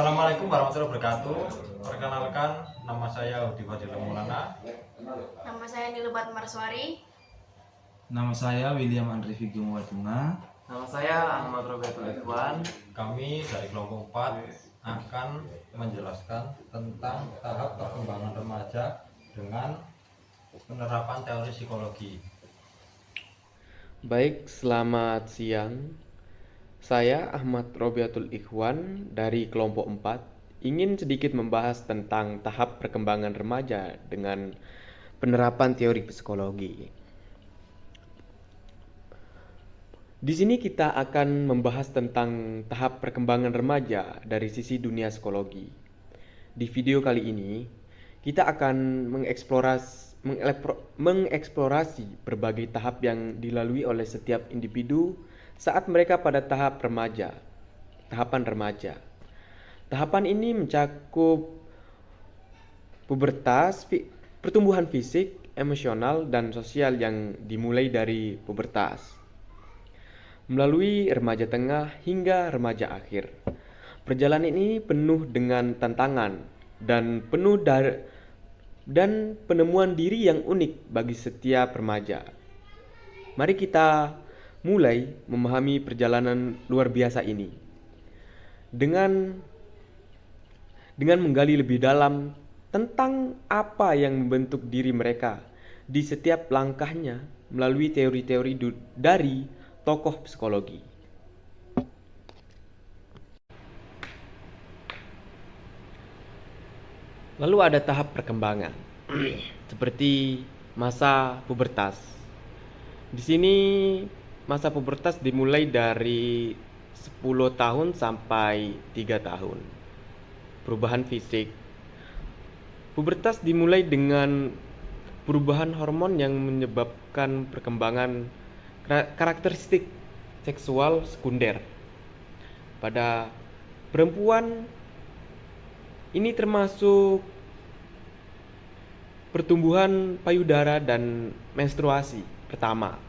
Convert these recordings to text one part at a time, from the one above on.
Assalamualaikum warahmatullahi wabarakatuh. Perkenalkan, nama saya Udi Fadil Maulana. Nama saya Nilubat Marswari. Nama saya William Andri Vigio Muatunga. Nama saya Ahmad Roberto Ikhwan. Kami dari kelompok 4 akan menjelaskan tentang tahap perkembangan remaja dengan penerapan teori psikologi. Baik, selamat siang. Saya Ahmad Robiatul Ikhwan dari kelompok 4 ingin sedikit membahas tentang tahap perkembangan remaja dengan penerapan teori psikologi. Di sini kita akan membahas tentang tahap perkembangan remaja dari sisi dunia psikologi. Di video kali ini, kita akan mengeksplorasi berbagai tahap yang dilalui oleh setiap individu saat mereka pada tahapan remaja. Tahapan ini mencakup pubertas, pertumbuhan fisik, emosional, dan sosial yang dimulai dari pubertas, melalui remaja tengah hingga remaja akhir. Perjalanan ini penuh dengan tantangan dan penemuan diri yang unik bagi setiap remaja. Mari kita mulai memahami perjalanan luar biasa ini dengan menggali lebih dalam tentang apa yang membentuk diri mereka di setiap langkahnya melalui teori-teori dari tokoh psikologi. Lalu ada tahap perkembangan seperti masa pubertas. Di sini masa pubertas dimulai dari 10 tahun sampai 3 tahun. Perubahan fisik. Pubertas dimulai dengan perubahan hormon yang menyebabkan perkembangan karakteristik seksual sekunder. Pada perempuan ini termasuk pertumbuhan payudara dan menstruasi pertama.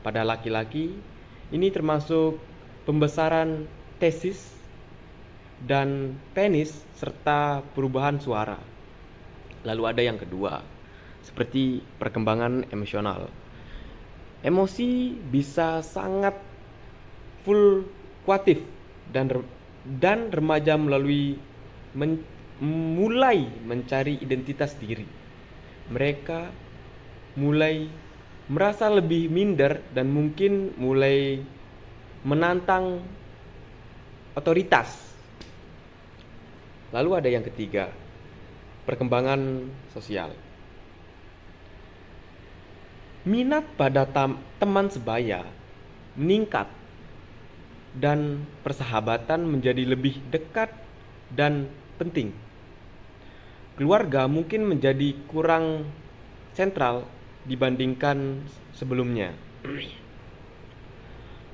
Pada laki-laki, ini termasuk pembesaran testis dan penis serta perubahan suara. Lalu ada yang kedua, seperti perkembangan emosional. Emosi bisa sangat fluktuatif dan remaja mulai mencari identitas diri. Mereka mulai merasa lebih minder dan mungkin mulai menantang otoritas. Lalu ada yang ketiga, perkembangan sosial. Minat pada teman sebaya meningkat dan persahabatan menjadi lebih dekat dan penting. Keluarga mungkin menjadi kurang sentral dibandingkan sebelumnya.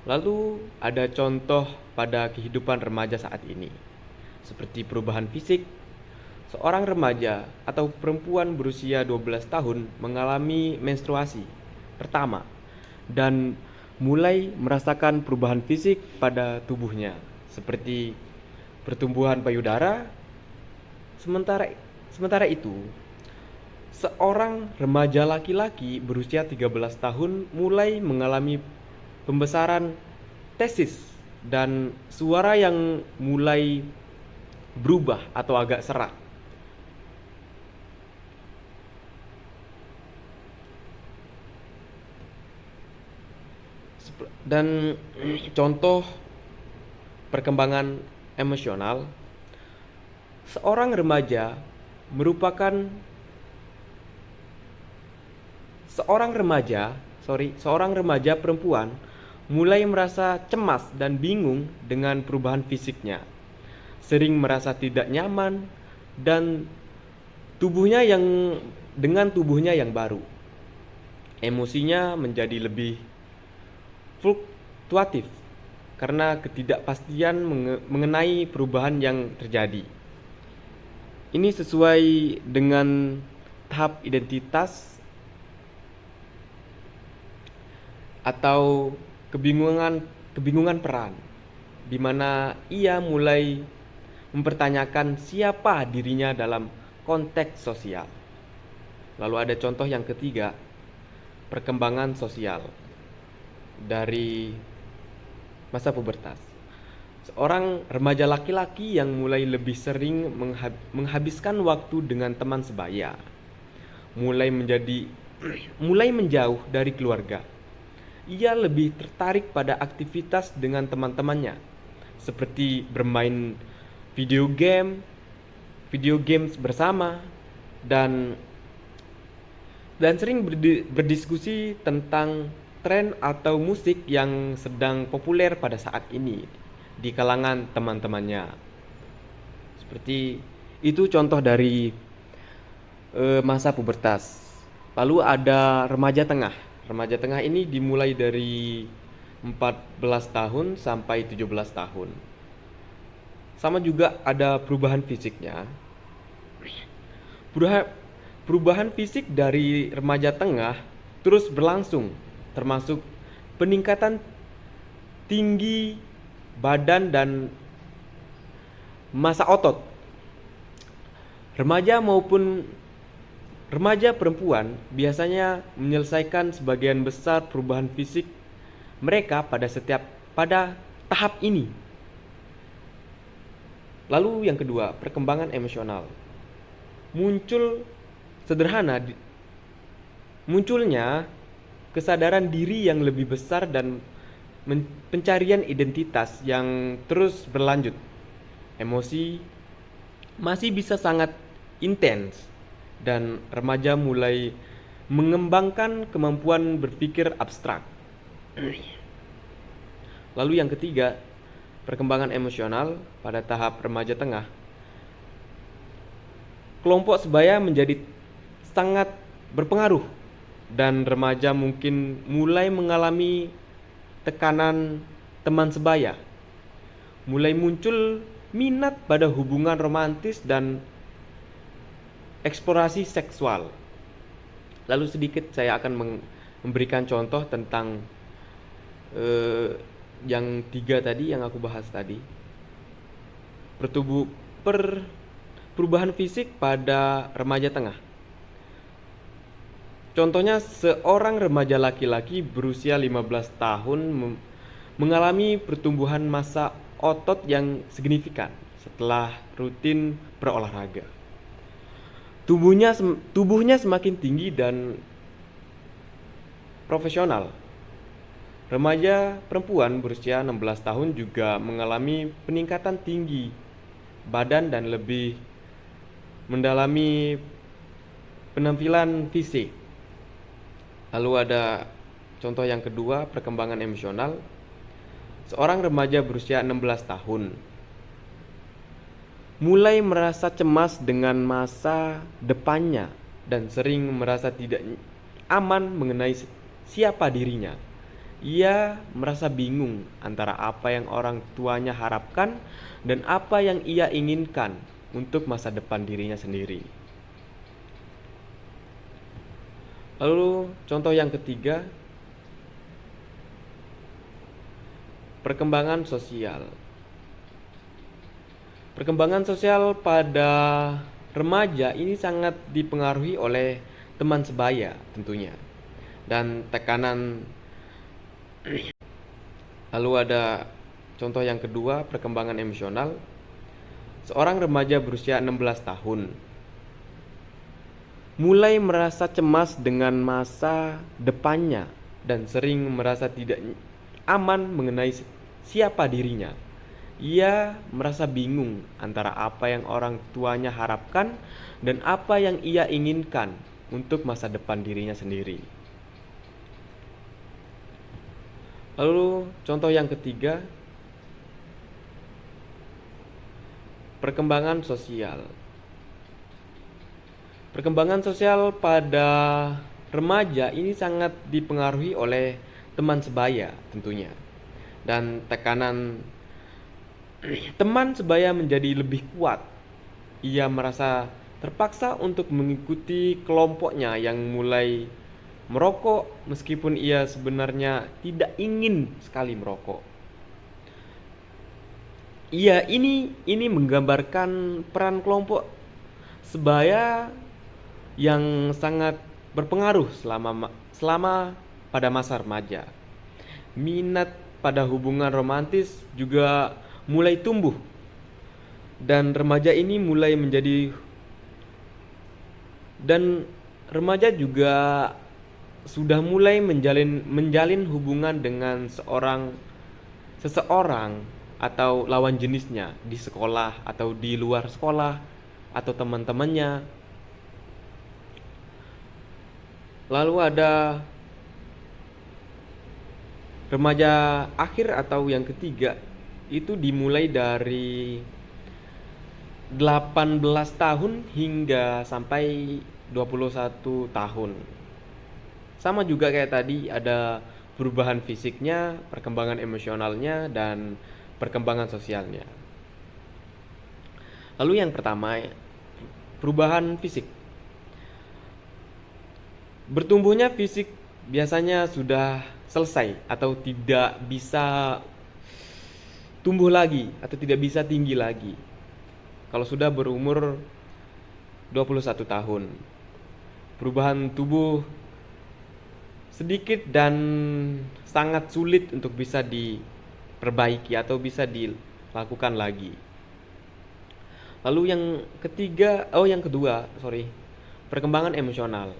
Lalu ada contoh pada kehidupan remaja saat ini, seperti perubahan fisik. Seorang remaja atau perempuan berusia 12 tahun mengalami menstruasi pertama dan mulai merasakan perubahan fisik pada tubuhnya, seperti pertumbuhan payudara. Sementara itu, seorang remaja laki-laki berusia 13 tahun mulai mengalami pembesaran testis dan suara yang mulai berubah atau agak serak. Dan contoh perkembangan emosional, seorang remaja perempuan mulai merasa cemas dan bingung dengan perubahan fisiknya, sering merasa tidak nyaman dan tubuhnya yang baru. Emosinya menjadi lebih fluktuatif karena ketidakpastian mengenai perubahan yang terjadi. Ini sesuai dengan tahap identitas atau kebingungan peran, di mana ia mulai mempertanyakan siapa dirinya dalam konteks sosial. Lalu ada contoh yang ketiga, perkembangan sosial dari masa pubertas. Seorang remaja laki-laki yang mulai lebih sering menghabiskan waktu dengan teman sebaya, mulai menjauh dari keluarga. Ia lebih tertarik pada aktivitas dengan teman-temannya, seperti bermain video games bersama, dan sering berdiskusi tentang tren atau musik yang sedang populer pada saat ini di kalangan teman-temannya. Seperti itu contoh dari masa pubertas. Lalu ada remaja tengah. Remaja tengah ini dimulai dari 14 tahun sampai 17 tahun. Sama juga ada perubahan fisiknya. Perubahan fisik dari remaja tengah terus berlangsung, termasuk peningkatan tinggi badan dan massa otot. Remaja perempuan biasanya menyelesaikan sebagian besar perubahan fisik mereka pada tahap ini. Lalu yang kedua, perkembangan emosional. Munculnya kesadaran diri yang lebih besar dan pencarian identitas yang terus berlanjut. Emosi masih bisa sangat intens, dan remaja mulai mengembangkan kemampuan berpikir abstrak. Lalu yang ketiga, perkembangan emosional pada tahap remaja tengah. Kelompok sebaya menjadi sangat berpengaruh, dan remaja mungkin mulai mengalami tekanan teman sebaya. Mulai muncul minat pada hubungan romantis dan eksplorasi seksual. Lalu sedikit saya akan memberikan contoh tentang yang tiga tadi yang aku bahas tadi. Perubahan fisik pada remaja tengah. Contohnya, seorang remaja laki-laki berusia 15 tahun mengalami pertumbuhan massa otot yang signifikan setelah rutin berolahraga. Tubuhnya semakin tinggi dan profesional. Remaja perempuan berusia 16 tahun juga mengalami peningkatan tinggi badan dan lebih mendalami penampilan fisik. Lalu ada contoh yang kedua, perkembangan emosional. Seorang remaja berusia 16 tahun mulai merasa cemas dengan masa depannya dan sering merasa tidak aman mengenai siapa dirinya. Ia merasa bingung antara apa yang orang tuanya harapkan dan apa yang ia inginkan untuk masa depan dirinya sendiri. Lalu contoh yang ketiga, perkembangan sosial. Perkembangan sosial pada remaja ini sangat dipengaruhi oleh teman sebaya tentunya, dan tekanan. Lalu ada contoh yang kedua, perkembangan emosional. Seorang remaja berusia 16 tahun mulai merasa cemas dengan masa depannya dan sering merasa tidak aman mengenai siapa dirinya. Ia merasa bingung antara apa yang orang tuanya harapkan dan apa yang ia inginkan untuk masa depan dirinya sendiri. Lalu contoh yang ketiga, perkembangan sosial. Perkembangan sosial pada remaja ini sangat dipengaruhi oleh teman sebaya tentunya, dan tekanan teman sebaya menjadi lebih kuat. Ia merasa terpaksa untuk mengikuti kelompoknya yang mulai merokok meskipun ia sebenarnya tidak ingin sekali merokok. Iya, ini menggambarkan peran kelompok sebaya yang sangat berpengaruh selama pada masa remaja. Minat pada hubungan romantis juga mulai tumbuh dan remaja juga sudah mulai menjalin hubungan dengan seseorang atau lawan jenisnya di sekolah atau di luar sekolah atau teman-temannya. Lalu ada remaja akhir atau yang ketiga, itu dimulai dari 18 tahun hingga sampai 21 tahun. Sama juga kayak tadi, ada perubahan fisiknya, perkembangan emosionalnya, dan perkembangan sosialnya. Lalu yang pertama, perubahan fisik. Bertumbuhnya fisik biasanya sudah selesai atau tidak bisa tumbuh lagi atau tidak bisa tinggi lagi kalau sudah berumur 21 tahun. Perubahan tubuh sedikit dan sangat sulit untuk bisa diperbaiki atau bisa dilakukan lagi. Lalu yang kedua, perkembangan emosional.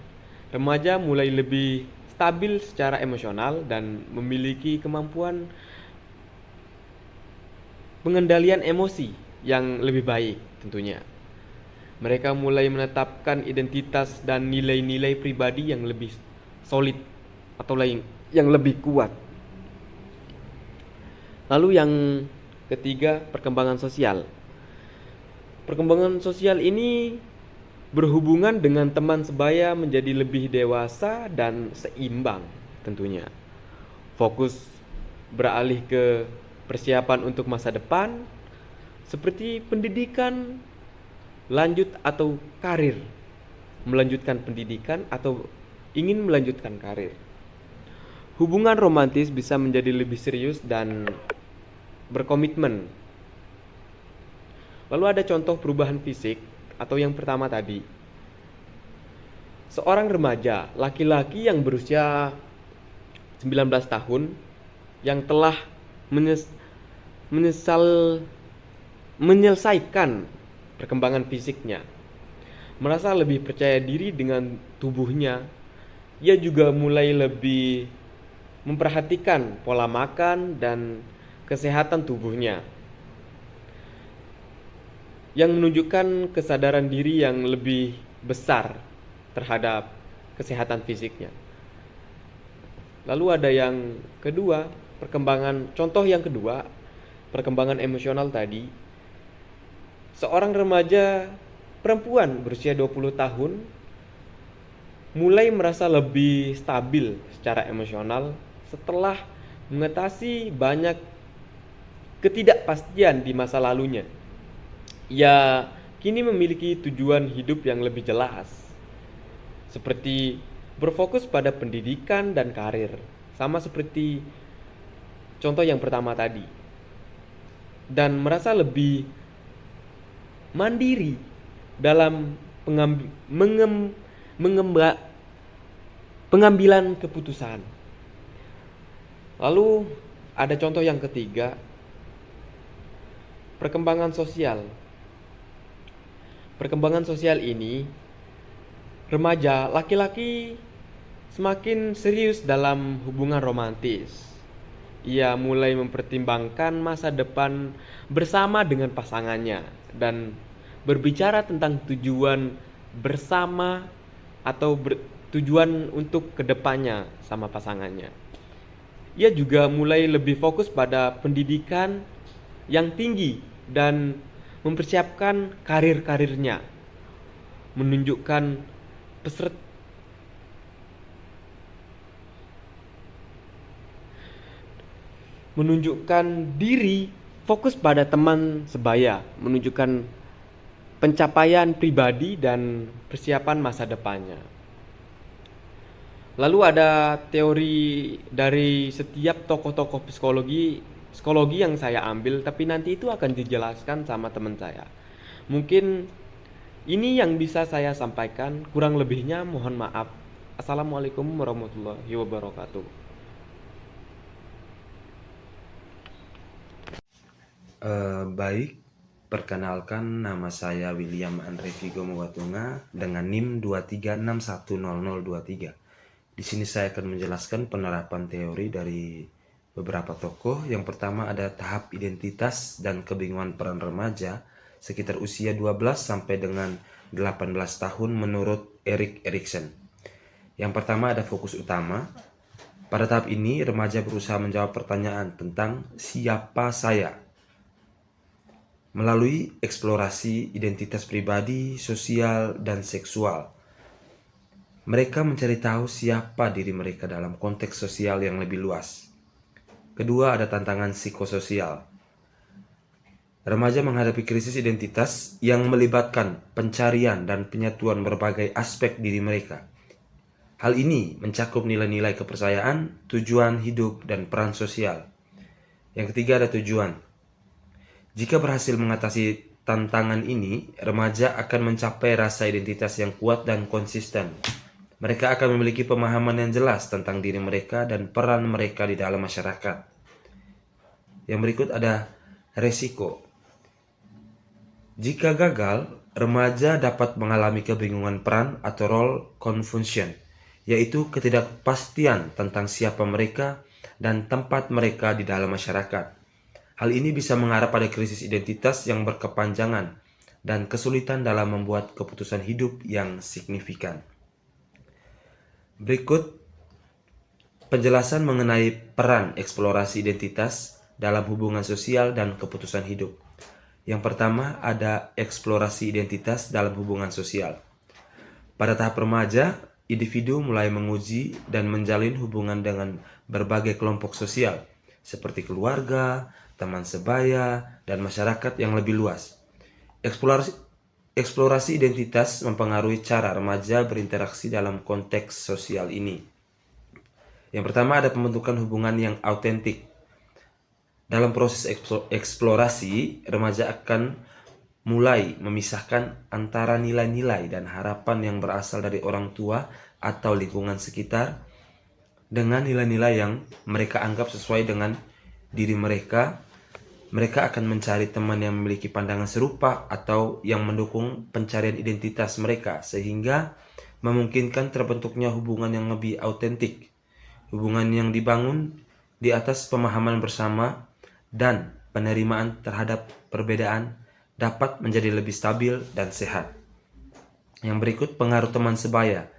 Remaja mulai lebih stabil secara emosional dan memiliki kemampuan pengendalian emosi yang lebih baik tentunya. Mereka mulai menetapkan identitas dan nilai-nilai pribadi yang lebih solid atau yang lebih kuat. Lalu yang ketiga, perkembangan sosial. Perkembangan sosial ini berhubungan dengan teman sebaya menjadi lebih dewasa dan seimbang tentunya. Fokus beralih ke persiapan untuk masa depan seperti pendidikan lanjut atau karir. Melanjutkan pendidikan atau ingin melanjutkan karir. Hubungan romantis bisa menjadi lebih serius dan berkomitmen. Lalu ada contoh perubahan fisik atau yang pertama tadi. Seorang remaja laki-laki yang berusia 19 tahun yang telah menyelesaikan perkembangan fisiknya, merasa lebih percaya diri dengan tubuhnya. Ia juga mulai lebih memperhatikan pola makan dan kesehatan tubuhnya, yang menunjukkan kesadaran diri yang lebih besar terhadap kesehatan fisiknya. Lalu ada yang kedua, perkembangan emosional tadi. Seorang remaja perempuan berusia 20 tahun mulai merasa lebih stabil secara emosional setelah mengatasi banyak ketidakpastian di masa lalunya. Ia kini memiliki tujuan hidup yang lebih jelas, seperti berfokus pada pendidikan dan karir, sama seperti contoh yang pertama tadi, dan merasa lebih mandiri dalam pengambilan keputusan. Lalu ada contoh yang ketiga, perkembangan sosial. Perkembangan sosial ini, remaja laki-laki semakin serius dalam hubungan romantis. Ia mulai mempertimbangkan masa depan bersama dengan pasangannya dan berbicara tentang tujuan bersama atau tujuan untuk kedepannya sama pasangannya. Ia juga mulai lebih fokus pada pendidikan yang tinggi dan mempersiapkan karir-karirnya, menunjukkan diri, fokus pada teman sebaya, menunjukkan pencapaian pribadi dan persiapan masa depannya. Lalu ada teori dari setiap tokoh-tokoh psikologi psikologi yang saya ambil, tapi nanti itu akan dijelaskan sama teman saya. Mungkin ini yang bisa saya sampaikan, kurang lebihnya mohon maaf. Assalamualaikum warahmatullahi wabarakatuh. Baik, perkenalkan nama saya William Andre Vigo Watunga dengan NIM 23610023. Di sini saya akan menjelaskan penerapan teori dari beberapa tokoh. Yang pertama ada tahap identitas dan kebingungan peran remaja sekitar usia 12 sampai dengan 18 tahun menurut Erik Erikson. Yang pertama ada fokus utama. Pada tahap ini remaja berusaha menjawab pertanyaan tentang siapa saya melalui eksplorasi identitas pribadi, sosial, dan seksual. Mereka mencari tahu siapa diri mereka dalam konteks sosial yang lebih luas. Kedua, ada tantangan psikososial. Remaja menghadapi krisis identitas yang melibatkan pencarian dan penyatuan berbagai aspek diri mereka. Hal ini mencakup nilai-nilai kepercayaan, tujuan hidup, dan peran sosial. Yang ketiga, ada tujuan. Jika berhasil mengatasi tantangan ini, remaja akan mencapai rasa identitas yang kuat dan konsisten. Mereka akan memiliki pemahaman yang jelas tentang diri mereka dan peran mereka di dalam masyarakat. Yang berikut ada resiko. Jika gagal, remaja dapat mengalami kebingungan peran atau role confusion, yaitu ketidakpastian tentang siapa mereka dan tempat mereka di dalam masyarakat. Hal ini bisa mengarah pada krisis identitas yang berkepanjangan dan kesulitan dalam membuat keputusan hidup yang signifikan. Berikut penjelasan mengenai peran eksplorasi identitas dalam hubungan sosial dan keputusan hidup. Yang pertama ada eksplorasi identitas dalam hubungan sosial. Pada tahap remaja, individu mulai menguji dan menjalin hubungan dengan berbagai kelompok sosial, seperti keluarga, teman sebaya, dan masyarakat yang lebih luas. Eksplorasi identitas mempengaruhi cara remaja berinteraksi dalam konteks sosial ini. Yang pertama ada pembentukan hubungan yang autentik. Dalam proses eksplorasi, remaja akan mulai memisahkan antara nilai-nilai dan harapan yang berasal dari orang tua atau lingkungan sekitar dengan nilai-nilai yang mereka anggap sesuai dengan diri mereka. Mereka akan mencari teman yang memiliki pandangan serupa atau yang mendukung pencarian identitas mereka, sehingga memungkinkan terbentuknya hubungan yang lebih autentik. Hubungan yang dibangun di atas pemahaman bersama dan penerimaan terhadap perbedaan dapat menjadi lebih stabil dan sehat. Yang berikut pengaruh teman sebaya.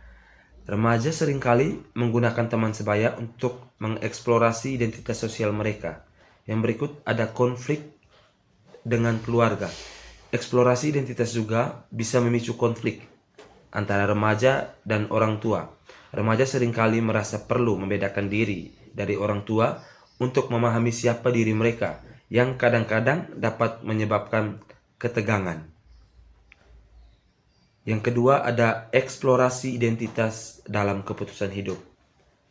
Remaja seringkali menggunakan teman sebaya untuk mengeksplorasi identitas sosial mereka. Yang berikut ada konflik dengan keluarga. Eksplorasi identitas juga bisa memicu konflik antara remaja dan orang tua. Remaja seringkali merasa perlu membedakan diri dari orang tua untuk memahami siapa diri mereka, yang kadang-kadang dapat menyebabkan ketegangan. Yang kedua ada eksplorasi identitas dalam keputusan hidup.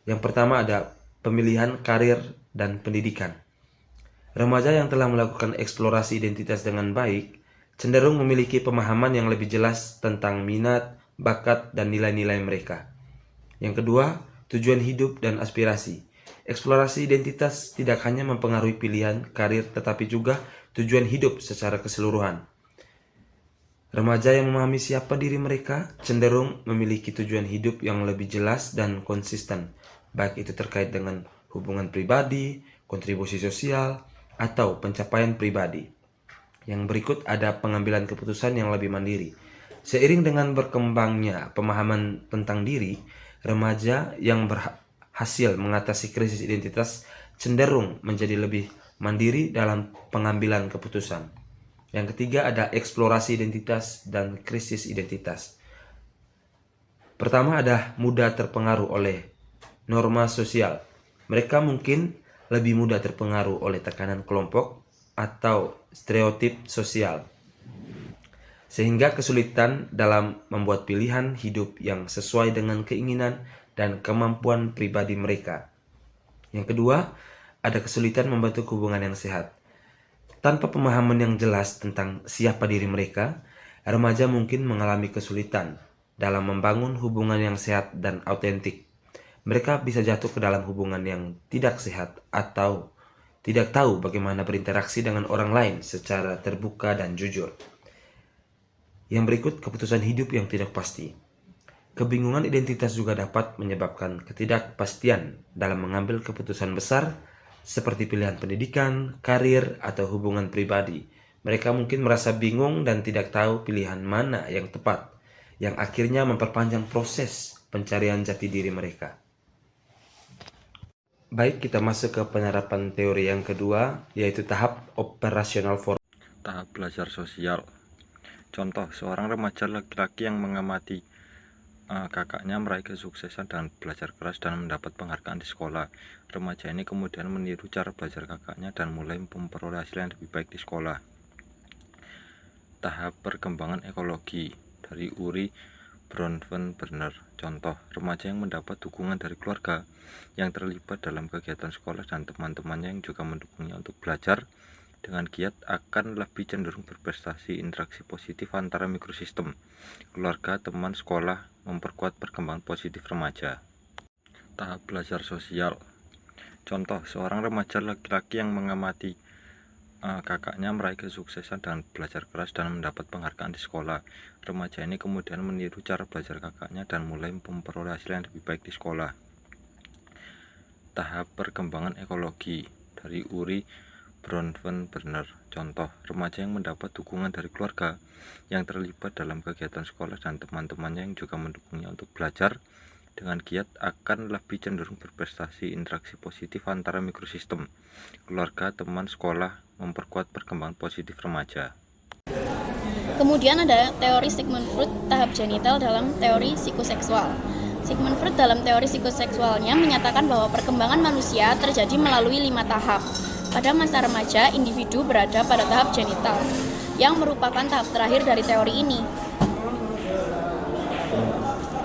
Yang pertama ada pemilihan karir dan pendidikan. Remaja yang telah melakukan eksplorasi identitas dengan baik cenderung memiliki pemahaman yang lebih jelas tentang minat, bakat, dan nilai-nilai mereka. Yang kedua, tujuan hidup dan aspirasi. Eksplorasi identitas tidak hanya mempengaruhi pilihan karir, tetapi juga tujuan hidup secara keseluruhan. Remaja yang memahami siapa diri mereka cenderung memiliki tujuan hidup yang lebih jelas dan konsisten, baik itu terkait dengan hubungan pribadi, kontribusi sosial, atau pencapaian pribadi. Yang berikut ada pengambilan keputusan yang lebih mandiri. Seiring dengan berkembangnya pemahaman tentang diri, remaja yang berhasil mengatasi krisis identitas cenderung menjadi lebih mandiri dalam pengambilan keputusan. Yang ketiga ada eksplorasi identitas dan krisis identitas. Pertama ada mudah terpengaruh oleh norma sosial. Mereka mungkin lebih mudah terpengaruh oleh tekanan kelompok atau stereotip sosial, sehingga kesulitan dalam membuat pilihan hidup yang sesuai dengan keinginan dan kemampuan pribadi mereka. Yang kedua, ada kesulitan membentuk hubungan yang sehat. Tanpa pemahaman yang jelas tentang siapa diri mereka, remaja mungkin mengalami kesulitan dalam membangun hubungan yang sehat dan autentik. Mereka bisa jatuh ke dalam hubungan yang tidak sehat atau tidak tahu bagaimana berinteraksi dengan orang lain secara terbuka dan jujur. Yang berikut keputusan hidup yang tidak pasti. Kebingungan identitas juga dapat menyebabkan ketidakpastian dalam mengambil keputusan besar seperti pilihan pendidikan, karir, atau hubungan pribadi. Mereka mungkin merasa bingung dan tidak tahu pilihan mana yang tepat, yang akhirnya memperpanjang proses pencarian jati diri mereka. Baik, kita masuk ke penerapan teori yang kedua, yaitu tahap operasional formal. Tahap belajar sosial. Contoh, seorang remaja laki-laki yang mengamati kakaknya meraih kesuksesan dengan belajar keras dan mendapat penghargaan di sekolah. Remaja ini kemudian meniru cara belajar kakaknya dan mulai memperoleh hasil yang lebih baik di sekolah. Tahap perkembangan ekologi dari Uri Bronfenbrenner. Contoh, remaja yang mendapat dukungan dari keluarga yang terlibat dalam kegiatan sekolah dan teman-temannya yang juga mendukungnya untuk belajar dengan giat akan lebih cenderung berprestasi. Interaksi positif antara mikrosistem, keluarga, teman, sekolah memperkuat perkembangan positif remaja. Tahap belajar sosial. Contoh, seorang remaja laki-laki yang mengamati kakaknya meraih kesuksesan dengan belajar keras dan mendapat penghargaan di sekolah. Remaja ini kemudian meniru cara belajar kakaknya dan mulai memperoleh hasil yang lebih baik di sekolah. Tahap perkembangan ekologi dari Uri Bronfenbrenner. Contoh, remaja yang mendapat dukungan dari keluarga yang terlibat dalam kegiatan sekolah dan teman-temannya yang juga mendukungnya untuk belajar dengan giat akan lebih cenderung berprestasi. Interaksi positif antara mikrosistem, keluarga, teman, sekolah memperkuat perkembangan positif remaja. Kemudian ada teori Sigmund Freud tahap genital dalam teori psikoseksual. Sigmund Freud dalam teori psikoseksualnya menyatakan bahwa perkembangan manusia terjadi melalui 5 tahap. Pada masa remaja, individu berada pada tahap genital, yang merupakan tahap terakhir dari teori ini.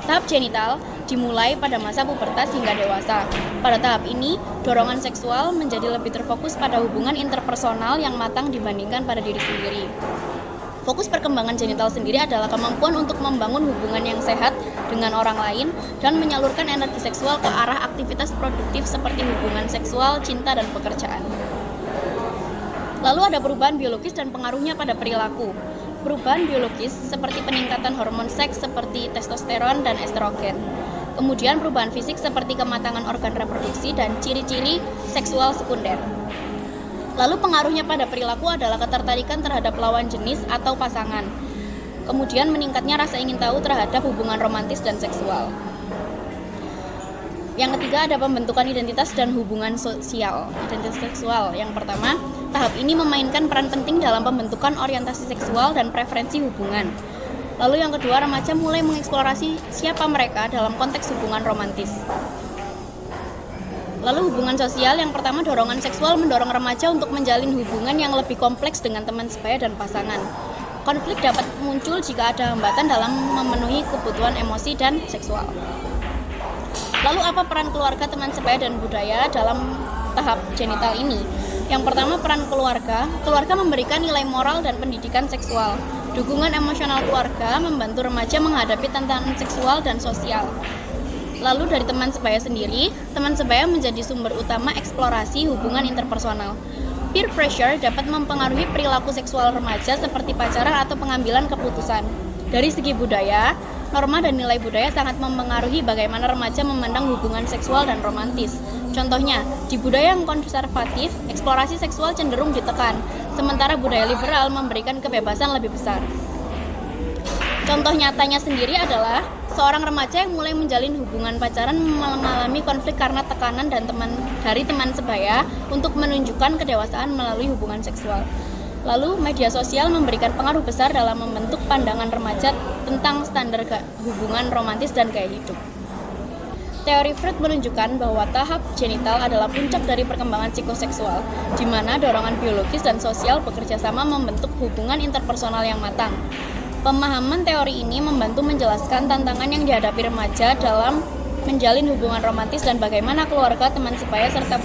Tahap genital dimulai pada masa pubertas hingga dewasa. Pada tahap ini, dorongan seksual menjadi lebih terfokus pada hubungan interpersonal yang matang dibandingkan pada diri sendiri. Fokus perkembangan genital sendiri adalah kemampuan untuk membangun hubungan yang sehat dengan orang lain dan menyalurkan energi seksual ke arah aktivitas produktif seperti hubungan seksual, cinta, dan pekerjaan. Lalu ada perubahan biologis dan pengaruhnya pada perilaku. Perubahan biologis seperti peningkatan hormon seks seperti testosteron dan estrogen. Kemudian perubahan fisik seperti kematangan organ reproduksi dan ciri-ciri seksual sekunder. Lalu pengaruhnya pada perilaku adalah ketertarikan terhadap lawan jenis atau pasangan. Kemudian meningkatnya rasa ingin tahu terhadap hubungan romantis dan seksual. Yang ketiga ada pembentukan identitas dan hubungan sosial, identitas seksual. Yang pertama, tahap ini memainkan peran penting dalam pembentukan orientasi seksual dan preferensi hubungan. Lalu yang kedua, remaja mulai mengeksplorasi siapa mereka dalam konteks hubungan romantis. Lalu hubungan sosial, yang pertama dorongan seksual mendorong remaja untuk menjalin hubungan yang lebih kompleks dengan teman sebaya dan pasangan. Konflik dapat muncul jika ada hambatan dalam memenuhi kebutuhan emosi dan seksual. Lalu apa peran keluarga, teman sebaya, dan budaya dalam tahap genital ini? Yang pertama, peran keluarga. Keluarga memberikan nilai moral dan pendidikan seksual. Dukungan emosional keluarga membantu remaja menghadapi tantangan seksual dan sosial. Lalu dari teman sebaya sendiri, teman sebaya menjadi sumber utama eksplorasi hubungan interpersonal. Peer pressure dapat mempengaruhi perilaku seksual remaja seperti pacaran atau pengambilan keputusan. Dari segi budaya, norma dan nilai budaya sangat mempengaruhi bagaimana remaja memandang hubungan seksual dan romantis. Contohnya, di budaya yang konservatif, eksplorasi seksual cenderung ditekan, sementara budaya liberal memberikan kebebasan lebih besar. Contoh nyatanya sendiri adalah seorang remaja yang mulai menjalin hubungan pacaran mengalami konflik karena tekanan dari teman sebaya untuk menunjukkan kedewasaan melalui hubungan seksual. Lalu, media sosial memberikan pengaruh besar dalam membentuk pandangan remaja tentang standar hubungan romantis dan gaya hidup. Teori Freud menunjukkan bahwa tahap genital adalah puncak dari perkembangan psikoseksual, di mana dorongan biologis dan sosial bekerja sama membentuk hubungan interpersonal yang matang. Pemahaman teori ini membantu menjelaskan tantangan yang dihadapi remaja dalam menjalin hubungan romantis dan bagaimana keluarga, teman sebaya, serta